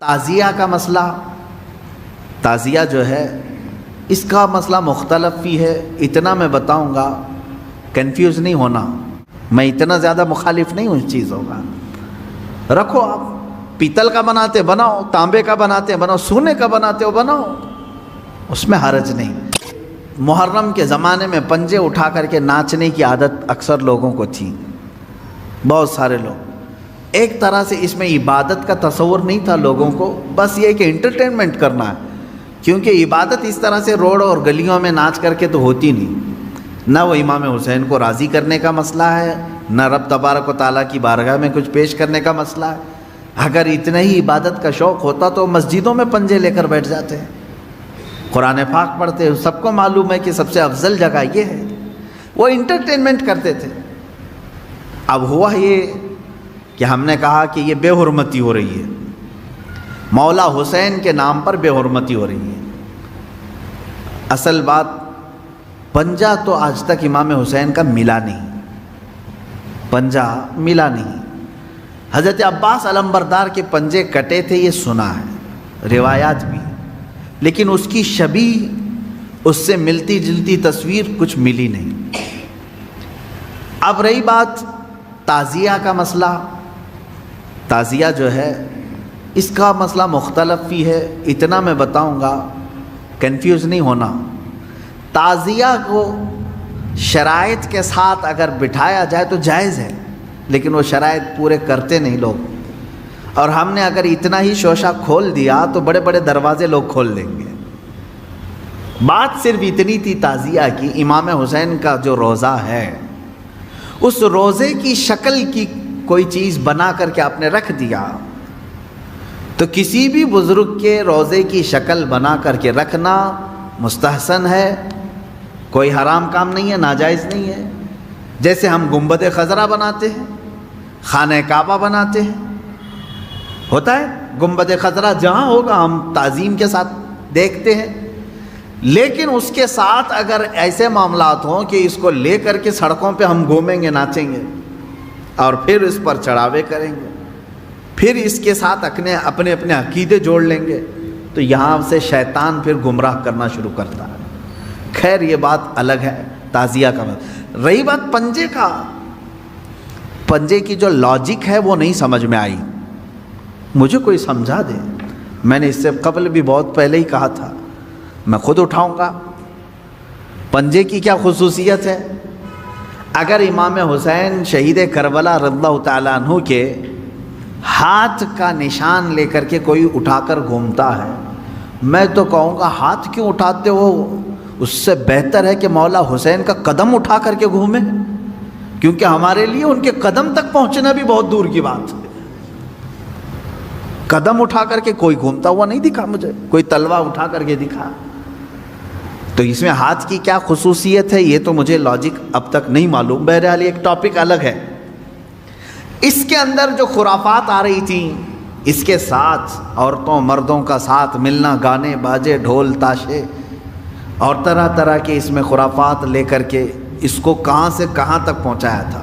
تعزیہ کا مسئلہ، تعزیہ جو ہے اس کا مسئلہ مختلف بھی ہے. اتنا میں بتاؤں گا، کنفیوز نہیں ہونا، میں اتنا زیادہ مخالف نہیں ہوں اس چیزوں کا. رکھو، آپ پیتل کا بناتے بناؤ، تانبے کا بناتے بناؤ، سونے کا بناتے ہو بناؤ، اس میں حرج نہیں. محرم کے زمانے میں پنجے اٹھا کر کے ناچنے کی عادت اکثر لوگوں کو تھی، بہت سارے لوگ. ایک طرح سے اس میں عبادت کا تصور نہیں تھا لوگوں کو، بس یہ کہ انٹرٹینمنٹ کرنا ہے، کیونکہ عبادت اس طرح سے روڈ اور گلیوں میں ناچ کر کے تو ہوتی نہیں. نہ وہ امام حسین کو راضی کرنے کا مسئلہ ہے، نہ رب تبارک و تعالیٰ کی بارگاہ میں کچھ پیش کرنے کا مسئلہ ہے. اگر اتنا ہی عبادت کا شوق ہوتا تو مسجدوں میں پنجے لے کر بیٹھ جاتے ہیں، قرآن پاک پڑھتے. سب کو معلوم ہے کہ سب سے افضل جگہ یہ ہے. وہ انٹرٹینمنٹ کرتے تھے. اب ہوا یہ کہ ہم نے کہا کہ یہ بے حرمتی ہو رہی ہے، مولا حسین کے نام پر بے حرمتی ہو رہی ہے. اصل بات، پنجہ تو آج تک امام حسین کا ملا نہیں، پنجہ ملا نہیں. حضرت عباس علمبردار کے پنجے کٹے تھے، یہ سنا ہے، روایات بھی، لیکن اس کی شبیہ، اس سے ملتی جلتی تصویر کچھ ملی نہیں. اب رہی بات تعزیہ کا مسئلہ، تعزیہ جو ہے اس کا مسئلہ مختلف بھی ہے. اتنا میں بتاؤں گا، کنفیوز نہیں ہونا. تعزیہ کو شرائط کے ساتھ اگر بٹھایا جائے تو جائز ہے، لیکن وہ شرائط پورے کرتے نہیں لوگ. اور ہم نے اگر اتنا ہی شوشہ کھول دیا تو بڑے بڑے دروازے لوگ کھول دیں گے. بات صرف اتنی تھی تعزیہ کی، امام حسین کا جو روضہ ہے اس روضے کی شکل کی کوئی چیز بنا کر کے آپ نے رکھ دیا. تو کسی بھی بزرگ کے روضے کی شکل بنا کر کے رکھنا مستحسن ہے، کوئی حرام کام نہیں ہے، ناجائز نہیں ہے. جیسے ہم گنبد خضرا بناتے ہیں، خانہ کعبہ بناتے ہیں، ہوتا ہے گنبد خضرا جہاں ہوگا ہم تعظیم کے ساتھ دیکھتے ہیں. لیکن اس کے ساتھ اگر ایسے معاملات ہوں کہ اس کو لے کر کے سڑکوں پہ ہم گھومیں گے، ناچیں گے، اور پھر اس پر چڑھاوے کریں گے، پھر اس کے ساتھ اپنے اپنے عقیدے جوڑ لیں گے، تو یہاں سے شیطان پھر گمراہ کرنا شروع کرتا ہے. خیر یہ بات الگ ہے تعزیہ کا. رہی بات پنجے کا، پنجے کی جو لاجک ہے وہ نہیں سمجھ میں آئی. مجھے کوئی سمجھا دے. میں نے اس سے قبل بھی بہت پہلے ہی کہا تھا، میں خود اٹھاؤں گا. پنجے کی کیا خصوصیت ہے؟ اگر امام حسین شہید کربلا رضی اللہ تعالیٰ عنہ کے ہاتھ کا نشان لے کر کے کوئی اٹھا کر گھومتا ہے، میں تو کہوں گا ہاتھ کیوں اٹھاتے ہو؟ اس سے بہتر ہے کہ مولا حسین کا قدم اٹھا کر کے گھومیں، کیونکہ ہمارے لیے ان کے قدم تک پہنچنا بھی بہت دور کی بات ہے. قدم اٹھا کر کے کوئی گھومتا ہوا نہیں دکھا مجھے، کوئی تلوار اٹھا کر کے دکھا. تو اس میں ہاتھ کی کیا خصوصیت ہے یہ تو مجھے لاجک اب تک نہیں معلوم. بہرحال ایک ٹاپک الگ ہے. اس کے اندر جو خرافات آ رہی تھیں، اس کے ساتھ عورتوں مردوں کا ساتھ ملنا، گانے باجے ڈھول تاشے اور طرح طرح کے اس میں خرافات لے کر کے اس کو کہاں سے کہاں تک پہنچایا تھا.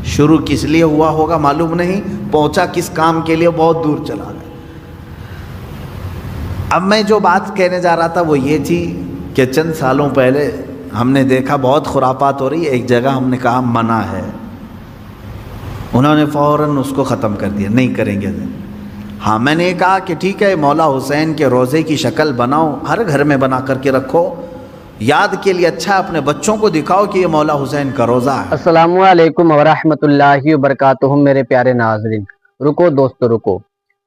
شروع کس لیے ہوا ہوگا معلوم نہیں، پہنچا کس کام کے لیے بہت دور چلا گیا. اب میں جو بات کہنے جا رہا تھا وہ یہ تھی کہ چند سالوں پہلے ہم نے دیکھا بہت خرافات ہو رہی ہے. ایک جگہ ہم نے کہا منع ہے، انہوں نے فوراً اس کو ختم کر دیا، نہیں کریں گے. ہاں میں نے کہا کہ ٹھیک ہے، مولا حسین کے روضے کی شکل بناؤ، ہر گھر میں بنا کر کے رکھو، یاد کے لیے اچھا، اپنے بچوں کو دکھاؤ کہ یہ مولا حسین کا روضہ ہے. السلام علیکم ورحمۃ اللہ وبرکاتہ. میرے پیارے ناظرین، رکو دوستو رکو.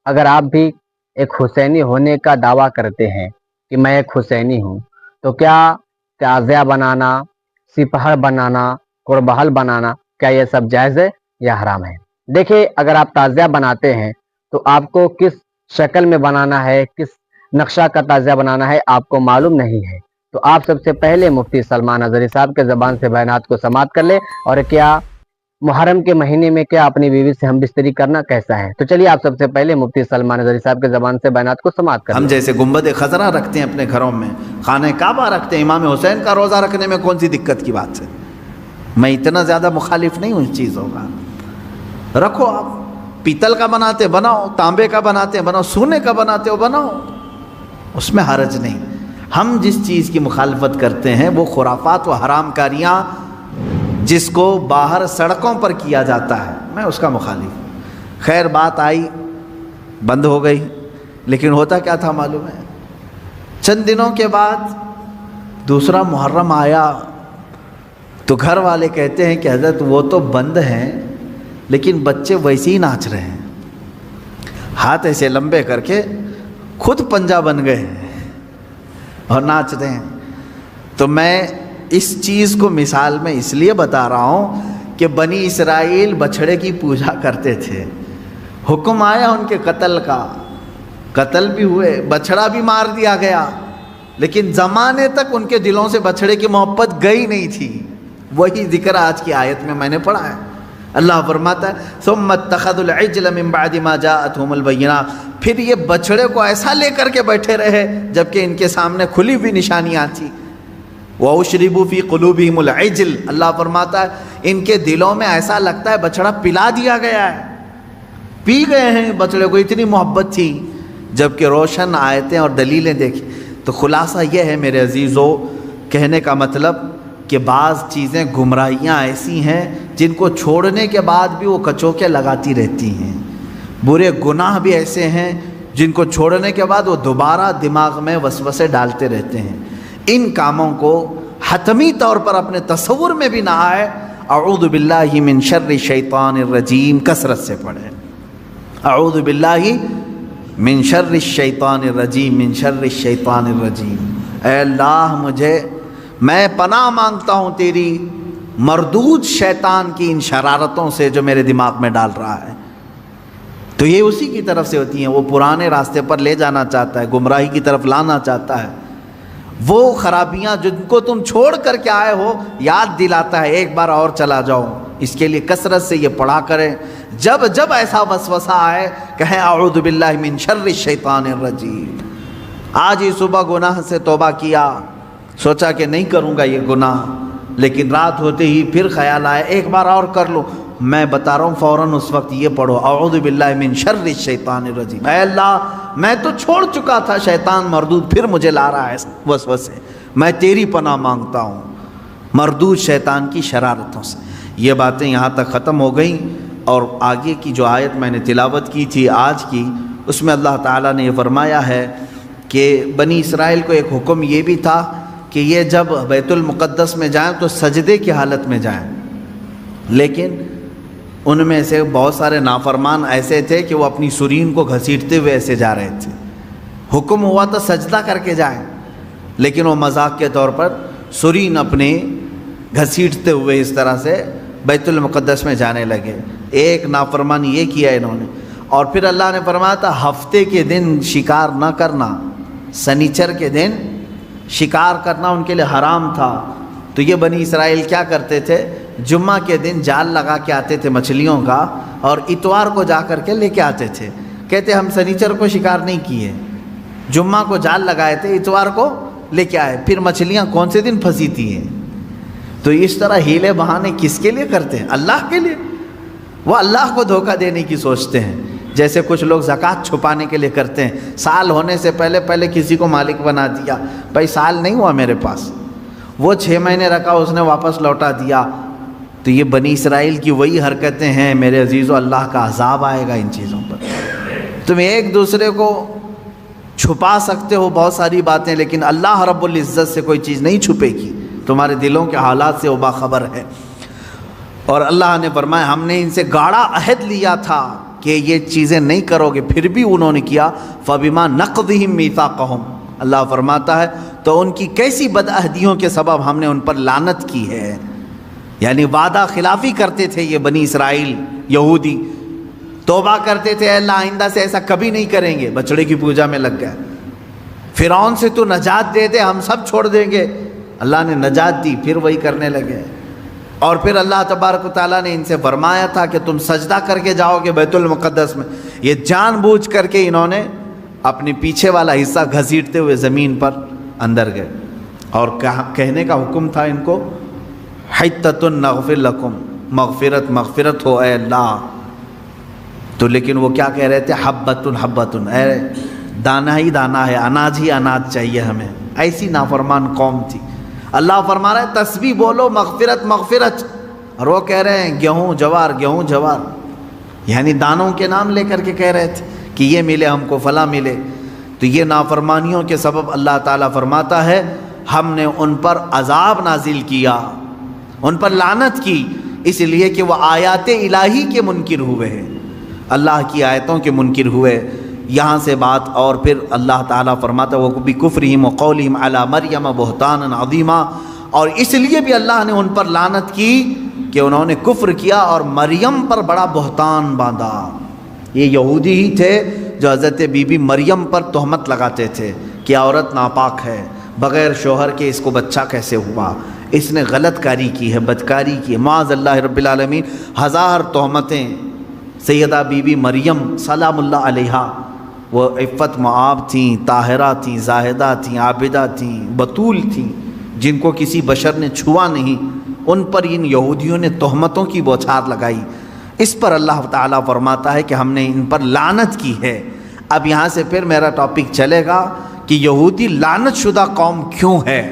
اگر آپ بھی ایک حسینی ہونے کا دعویٰ کرتے ہیں کہ میں ایک حسینی ہوں، تو کیا تعزیہ بنانا، سپاہ بنانا، قربہل بنانا، کیا یہ سب جائز ہے یا حرام ہے؟ دیکھیں، اگر آپ تعزیہ بناتے ہیں تو آپ کو کس شکل میں بنانا ہے، کس نقشہ کا تعزیہ بنانا ہے آپ کو معلوم نہیں ہے. تو آپ سب سے پہلے مفتی سلمان اظہری صاحب کے زبان سے بیانات کو سماعت کر لیں. اور کیا محرم کے مہینے میں کیا اپنی بیوی سے ہم بستری کرنا کیسا ہے؟ تو چلیے آپ سب سے پہلے مفتی سلمان اظہری صاحب کے زبان سے بیانات کو سماعت کر لیں. ہم جیسے گنبد خضرا رکھتے ہیں اپنے گھروں میں، خانہ کعبہ رکھتے ہیں، امام حسین کا روضہ رکھنے میں کون سی دقت کی بات ہے؟ میں اتنا زیادہ مخالف نہیں ہوں اس چیزوں کا. رکھو آپ پیتل کا بناتے بناؤ، تانبے کا بناتے بناؤ، سونے کا بناتے ہو بناؤ، اس میں حرج نہیں۔ ہم جس چیز کی مخالفت کرتے ہیں وہ خرافات و حرام کاریاں جس کو باہر سڑکوں پر کیا جاتا ہے، میں اس کا مخالف۔ خیر بات آئی، بند ہو گئی، لیکن ہوتا کیا تھا معلوم ہے؟ چند دنوں کے بعد دوسرا محرم آیا تو گھر والے کہتے ہیں کہ حضرت وہ تو بند ہیں لیکن بچے ویسے ہی ناچ رہے ہیں، ہاتھ ایسے لمبے کر کے خود پنجہ بن گئے ہیں اور ناچ رہے ہیں۔ تو میں اس چیز کو مثال میں اس لیے بتا رہا ہوں کہ بنی اسرائیل بچھڑے کی پوجا کرتے تھے، حکم آیا ان کے قتل کا، قتل بھی ہوئے، بچھڑا بھی مار دیا گیا، لیکن زمانے تک ان کے دلوں سے بچھڑے کی محبت گئی نہیں تھی۔ وہی ذکر آج کی آیت میں نے پڑھا ہے۔ اللہ فرماتا ہے ثم اتخذوا العجل من بعد ما جاءتهم البینات، پھر یہ بچھڑے کو ایسا لے کر کے بیٹھے رہے جبکہ ان کے سامنے کھلی ہوئی نشانیاں تھیں۔ وَأُشْرِبُوا فِي قُلُوبِهِمُ الْعِجْلَ، اللہ فرماتا ہے ان کے دلوں میں ایسا لگتا ہے بچڑا پلا دیا گیا ہے، پی گئے ہیں بچڑے کو، اتنی محبت تھی، جبکہ روشن آیتیں اور دلیلیں دیکھیں۔ تو خلاصہ یہ ہے میرے عزیزو، کہنے کا مطلب کہ بعض چیزیں گمراہیاں ایسی ہیں جن کو چھوڑنے کے بعد بھی وہ کچوکے لگاتی رہتی ہیں، برے گناہ بھی ایسے ہیں جن کو چھوڑنے کے بعد وہ دوبارہ دماغ میں وسوسے ڈالتے رہتے ہیں۔ ان کاموں کو حتمی طور پر اپنے تصور میں بھی نہ آئے۔ اعوذ باللہ من شر الشیطان الرجیم کثرت سے پڑھیں، اعوذ باللہ من شر الشیطان الرجیم، من شر الشیطان الرجیم۔ اے اللہ میں پناہ مانگتا ہوں تیری مردود شیطان کی ان شرارتوں سے جو میرے دماغ میں ڈال رہا ہے۔ تو یہ اسی کی طرف سے ہوتی ہیں، وہ پرانے راستے پر لے جانا چاہتا ہے، گمراہی کی طرف لانا چاہتا ہے، وہ خرابیاں جن کو تم چھوڑ کر کے آئے ہو یاد دلاتا ہے ایک بار اور چلا جاؤ۔ اس کے لیے کثرت سے یہ پڑھا کریں، جب جب ایسا وسوسہ آئے کہیں اعوذ باللہ من شر الشیطان الرجیم۔ آج ہی صبح گناہ سے توبہ کیا، سوچا کہ نہیں کروں گا یہ گناہ، لیکن رات ہوتے ہی پھر خیال آیا ایک بار اور کر لو، میں بتا رہا ہوں فوراً اس وقت یہ پڑھو اعوذ باللہ من شر الشیطان الرجیم۔ اے اللہ میں تو چھوڑ چکا تھا شیطان مردود، پھر مجھے لا رہا ہے وسوسے، میں تیری پناہ مانگتا ہوں مردود شیطان کی شرارتوں سے۔ یہ باتیں یہاں تک ختم ہو گئیں، اور آگے کی جو آیت میں نے تلاوت کی تھی آج کی، اس میں اللہ تعالیٰ نے یہ فرمایا ہے کہ بنی اسرائیل کو ایک حکم یہ بھی تھا کہ یہ جب بیت المقدس میں جائیں تو سجدے کی حالت میں جائیں، لیکن ان میں سے بہت سارے نافرمان ایسے تھے کہ وہ اپنی سرین کو گھسیٹتے ہوئے ایسے جا رہے تھے۔ حکم ہوا تو سجدہ کر کے جائیں، لیکن وہ مذاق کے طور پر سرین اپنے گھسیٹتے ہوئے اس طرح سے بیت المقدس میں جانے لگے۔ ایک نافرمان یہ کیا انہوں نے، اور پھر اللہ نے فرمایا تھا ہفتے کے دن شکار نہ کرنا، سنیچر کے دن شکار کرنا ان کے لیے حرام تھا۔ تو یہ بنی اسرائیل کیا کرتے تھے، جمعہ کے دن جال لگا کے آتے تھے مچھلیوں کا، اور اتوار کو جا کر کے لے کے آتے تھے۔ کہتے ہم سنیچر کو شکار نہیں کیے، جمعہ کو جال لگائے تھے، اتوار کو لے کے آئے، پھر مچھلیاں کون سے دن پھنسی تھی ہیں۔ تو اس طرح ہیلے بہانے کس کے لیے کرتے ہیں؟ اللہ کے لیے۔ وہ اللہ کو دھوکہ دینے کی سوچتے ہیں، جیسے کچھ لوگ زکوٰۃ چھپانے کے لیے کرتے ہیں، سال ہونے سے پہلے کسی کو مالک بنا دیا، بھائی سال نہیں ہوا میرے پاس، وہ 6 مہینے رکھا اس نے واپس لوٹا دیا۔ تو یہ بنی اسرائیل کی وہی حرکتیں ہیں میرے عزیزو، اللہ کا عذاب آئے گا ان چیزوں پر۔ تم ایک دوسرے کو چھپا سکتے ہو بہت ساری باتیں، لیکن اللہ رب العزت سے کوئی چیز نہیں چھپے گی، تمہارے دلوں کے حالات سے وہ باخبر ہے۔ اور اللہ نے فرمایا ہم نے ان سے گاڑا عہد لیا تھا کہ یہ چیزیں نہیں کرو گے، پھر بھی انہوں نے کیا۔ فَبِمَا نَقْضِهِمْ مِيثَاقَهُمْ، اللہ فرماتا ہے تو ان کی کیسی بدعہدیوں کے سبب ہم نے ان پر لعنت کی ہے۔ یعنی وعدہ خلافی کرتے تھے یہ بنی اسرائیل یہودی، توبہ کرتے تھے اللہ آئندہ سے ایسا کبھی نہیں کریں گے، بچڑے کی پوجا میں لگ گئے۔ فرعون سے تو نجات دے دے ہم سب چھوڑ دیں گے، اللہ نے نجات دی، پھر وہی کرنے لگے۔ اور پھر اللہ تبارک و تعالیٰ نے ان سے فرمایا تھا کہ تم سجدہ کر کے جاؤ گے بیت المقدس میں، یہ جان بوجھ کر کے انہوں نے اپنے پیچھے والا حصہ گھسیٹتے ہوئے زمین پر اندر گئے، اور کہنے کا حکم تھا ان کو حتۃ نغفر لکم، مغفرت ہو اے اللہ، تو لیکن وہ کیا کہہ رہے تھے؟ حبتن حبتن، اے دانا ہی دانا ہے، اناج ہی اناج چاہیے ہمیں. ایسی نافرمان قوم تھی. اللہ فرما رہا ہے تسبیح بولو مغفرت مغفرت، اور وہ کہہ رہے ہیں گیہوں جوار گیہوں جوار، یعنی دانوں کے نام لے کر کے کہہ رہے تھے کہ یہ ملے ہم کو، فلاں ملے. تو یہ نافرمانیوں کے سبب اللہ تعالیٰ فرماتا ہے ہم نے ان پر عذاب نازل کیا، ان پر لعنت کی، اس لیے کہ وہ آیات الہی کے منکر ہوئے ہیں، اللہ کی آیتوں کے منکر ہوئے. یہاں سے بات، اور پھر اللہ تعالیٰ فرماتا ہے وَبِكُفْرِهِمْ وَقَوْلِهِمْ عَلَى مَرْيَمَ بُهْتَانًا عَظِيمًا، اور اس لیے بھی اللہ نے ان پر لعنت کی کہ انہوں نے کفر کیا اور مریم پر بڑا بہتان باندھا. یہ یہودی ہی تھے جو حضرت بی بی مریم پر تہمت لگاتے تھے کہ عورت ناپاک ہے، بغیر شوہر کے اس کو بچہ کیسے ہوا، اس نے غلط کاری کی ہے، بدکاری کی ہے، معاذ اللہ رب العالمین. ہزار تہمتیں سیدہ بی بی مریم سلام اللہ علیہا، وہ عفت معاب تھیں، طاہرہ تھیں، زاہدہ تھیں، عابدہ تھیں، بطول تھیں، جن کو کسی بشر نے چھوا نہیں، ان پر ان یہودیوں نے تہمتوں کی بوچھار لگائی. اس پر اللہ تعالیٰ فرماتا ہے کہ ہم نے ان پر لعنت کی ہے. اب یہاں سے پھر میرا ٹاپک چلے گا کہ یہودی لعنت شدہ قوم کیوں ہے،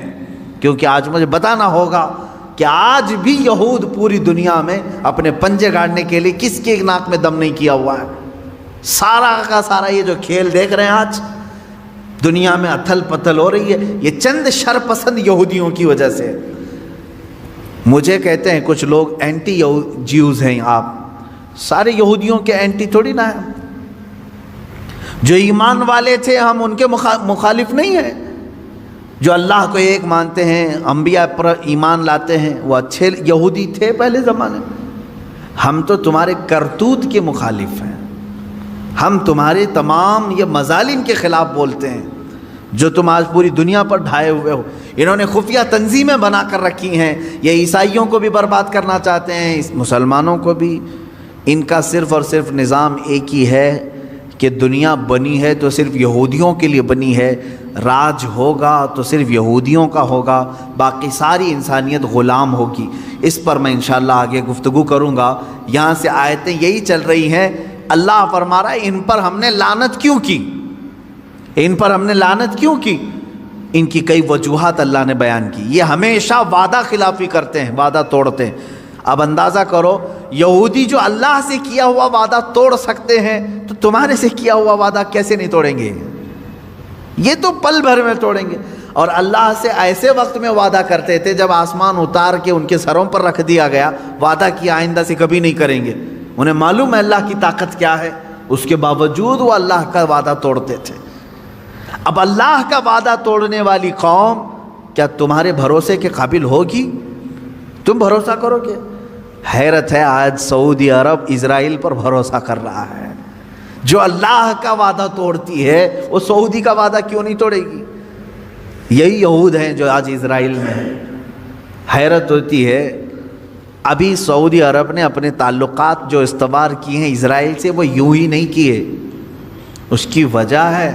کیونکہ آج مجھے بتانا ہوگا کہ آج بھی یہود پوری دنیا میں اپنے پنجے گاڑنے کے لیے کس کے ناک میں دم نہیں کیا ہوا ہے. سارا کا سارا یہ جو کھیل دیکھ رہے ہیں آج دنیا میں اتھل پتھل ہو رہی ہے، یہ چند شرپسند یہودیوں کی وجہ سے. مجھے کہتے ہیں کچھ لوگ اینٹی جیوز ہیں، آپ سارے یہودیوں کے اینٹی تھوڑی نہ ہیں. جو ایمان والے تھے ہم ان کے مخالف نہیں ہیں، جو اللہ کو ایک مانتے ہیں، انبیاء پر ایمان لاتے ہیں، وہ اچھے یہودی تھے پہلے زمانے میں. ہم تو تمہارے کرتوت کے مخالف ہیں، ہم تمہارے تمام یہ مظالم کے خلاف بولتے ہیں جو تم آج پوری دنیا پر ڈھائے ہوئے ہو. انہوں نے خفیہ تنظیمیں بنا کر رکھی ہیں، یہ عیسائیوں کو بھی برباد کرنا چاہتے ہیں، مسلمانوں کو بھی. ان کا صرف اور صرف نظام ایک ہی ہے کہ دنیا بنی ہے تو صرف یہودیوں کے لیے بنی ہے، راج ہوگا تو صرف یہودیوں کا ہوگا، باقی ساری انسانیت غلام ہوگی. اس پر میں انشاءاللہ آگے گفتگو کروں گا. یہاں سے آیتیں یہی چل رہی ہیں. اللہ فرما رہا ہے ان پر ہم نے لعنت کیوں کی، ان پر ہم نے لعنت کیوں کی. ان کی کئی وجوہات اللہ نے بیان کی. یہ ہمیشہ وعدہ خلافی کرتے ہیں، وعدہ توڑتے ہیں. اب اندازہ کرو یہودی جو اللہ سے کیا ہوا وعدہ توڑ سکتے ہیں تو تمہارے سے کیا ہوا وعدہ کیسے نہیں توڑیں گے؟ یہ تو پل بھر میں توڑیں گے. اور اللہ سے ایسے وقت میں وعدہ کرتے تھے جب آسمان اتار کے ان کے سروں پر رکھ دیا گیا، وعدہ کیا آئندہ سے کبھی نہیں کریں گے. انہیں معلوم ہے اللہ کی طاقت کیا ہے، اس کے باوجود وہ اللہ کا وعدہ توڑتے تھے. اب اللہ کا وعدہ توڑنے والی قوم کیا تمہارے بھروسے کے قابل ہوگی؟ تم بھروسہ کرو گے؟ حیرت ہے آج سعودی عرب اسرائیل پر بھروسہ کر رہا ہے. جو اللہ کا وعدہ توڑتی ہے وہ سعودی کا وعدہ کیوں نہیں توڑے گی؟ یہی یہود ہیں جو آج اسرائیل میں ہیں. حیرت ہوتی ہے. ابھی سعودی عرب نے اپنے تعلقات جو استوار کیے ہیں اسرائیل سے وہ یوں ہی نہیں کیے. اس کی وجہ ہے،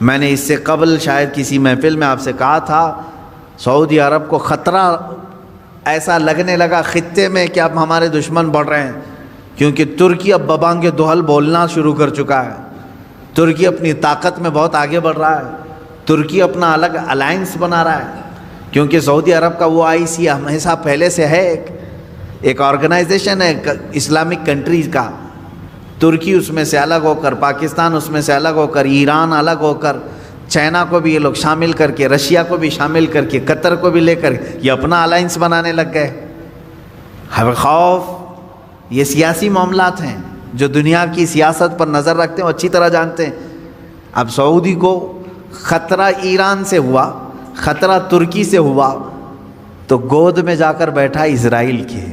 میں نے اس سے قبل شاید کسی محفل میں آپ سے کہا تھا، سعودی عرب کو خطرہ ایسا لگنے لگا خطے میں کہ اب ہمارے دشمن بڑھ رہے ہیں، کیونکہ ترکی اب ببانگ دہل بولنا شروع کر چکا ہے. ترکی اپنی طاقت میں بہت آگے بڑھ رہا ہے. ترکی اپنا الگ الائنس بنا رہا ہے، کیونکہ سعودی عرب کا وہ IC ہمیشہ پہلے سے ہے، ایک آرگنائزیشن ہے اسلامک کنٹریز کا. ترکی اس میں سے الگ ہو کر، پاکستان اس میں سے الگ ہو کر، ایران الگ ہو کر، چائنا کو بھی یہ لوگ شامل کر کے، رشیا کو بھی شامل کر کے، قطر کو بھی لے کر یہ اپنا الائنس بنانے لگ گئے. خوف، یہ سیاسی معاملات ہیں جو دنیا کی سیاست پر نظر رکھتے ہیں، وہ اچھی طرح جانتے ہیں. اب سعودی کو خطرہ ایران سے ہوا، خطرہ ترکی سے ہوا، تو گود میں جا کر بیٹھا اسرائیل کے،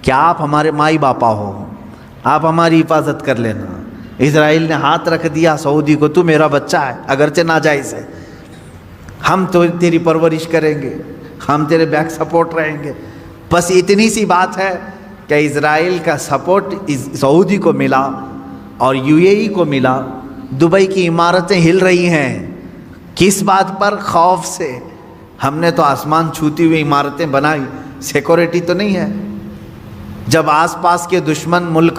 کہ آپ ہمارے مائی باپا ہو، آپ ہماری حفاظت کر لینا. اسرائیل نے ہاتھ رکھ دیا سعودی کو، تو میرا بچہ ہے اگرچہ ناجائز ہے، ہم تو تیری پرورش کریں گے، ہم تیرے بیک سپورٹ رہیں گے. بس اتنی سی بات ہے کہ اسرائیل کا سپورٹ سعودی کو ملا اور UAE کو ملا. دبئی کی عمارتیں ہل رہی ہیں، کس بات پر؟ خوف سے. ہم نے تو آسمان چھوتی ہوئی عمارتیں بنائی، سیکورٹی تو نہیں ہے. جب آس پاس کے دشمن ملک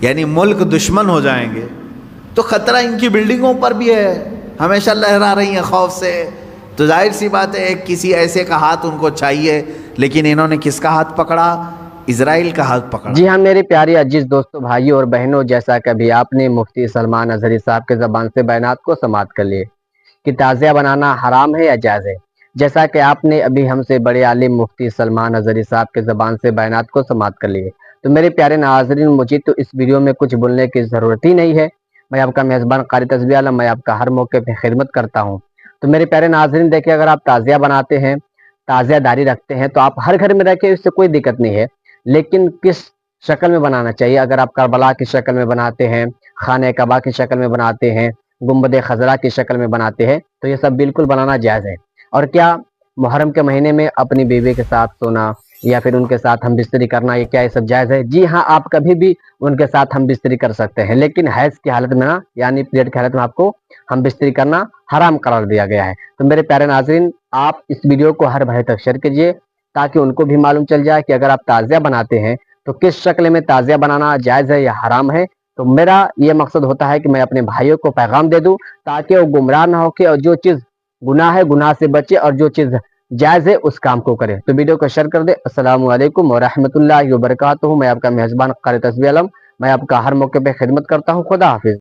یعنی ملک دشمن ہو جائیں گے تو خطرہ ان کی بلڈنگوں پر بھی ہے، ہمیشہ لہرا رہی ہیں خوف سے، تو ظاہر سی بات ہے کسی ایسے کا ہاتھ ان کو چاہیے، لیکن انہوں نے کس کا ہاتھ پکڑا؟ اسرائیل کا ہاتھ پکڑا۔ جی ہاں میرے پیارے عزیز دوستوں، بھائیوں اور بہنوں، جیسا کہ ابھی آپ نے مفتی سلمان اظہری صاحب کے زبان سے بیانات کو سماعت کر لیے کہ تعزیہ بنانا حرام ہے یا جائز ہے، جیسا کہ آپ نے ابھی ہم سے بڑے عالم مفتی سلمان اظہری صاحب کے زبان سے بیانات کو سماعت کر لیے، تو میرے پیارے ناظرین مجھے تو اس ویڈیو میں کچھ بولنے کی ضرورت ہی نہیں ہے۔ میں آپ کا میزبان قاری تسبیح عالم، میں آپ کا ہر موقع پہ خدمت کرتا ہوں۔ تو میرے پیارے ناظرین دیکھیں، اگر آپ تعزیہ بناتے ہیں، تعزیہ داری رکھتے ہیں تو آپ ہر گھر میں رکھیں، اس سے کوئی دقت نہیں ہے، لیکن کس شکل میں بنانا چاہیے؟ اگر آپ کربلا کی شکل میں بناتے ہیں، خانہ کعبہ کی شکل میں بناتے ہیں، گنبد خضرا کی شکل میں بناتے ہیں تو یہ سب بالکل بنانا جائز ہے۔ اور کیا محرم کے مہینے میں اپنی بیوی کے ساتھ سونا یا پھر ان کے ساتھ ہم بستری کرنا، یہ کیا یہ سب جائز ہے؟ جی ہاں، آپ کبھی بھی ان کے ساتھ ہم بستری کر سکتے ہیں، لیکن حیض کی حالت میں نا، یعنی پیریڈ کی حالت میں آپ کو ہم بستری کرنا حرام قرار دیا گیا ہے۔ تو میرے پیارے ناظرین، آپ اس ویڈیو کو ہر بھائی تک شیئر کیجیے تاکہ ان کو بھی معلوم چل جائے کہ اگر آپ تعزیہ بناتے ہیں تو کس شکل میں تعزیہ بنانا جائز ہے یا حرام ہے۔ تو میرا یہ مقصد ہوتا ہے کہ میں اپنے بھائیوں کو پیغام دے دوں تاکہ وہ گمراہ نہ ہو کے، اور جو چیز گناہ ہے گناہ سے بچے، اور جو چیز جائز ہے اس کام کو کرے۔ تو ویڈیو کو شیئر کر دے۔ السلام علیکم ورحمۃ اللہ وبرکاتہ۔ میں آپ کا میزبان قاری تسبیح عالم، میں آپ کا ہر موقع پہ خدمت کرتا ہوں۔ خدا حافظ۔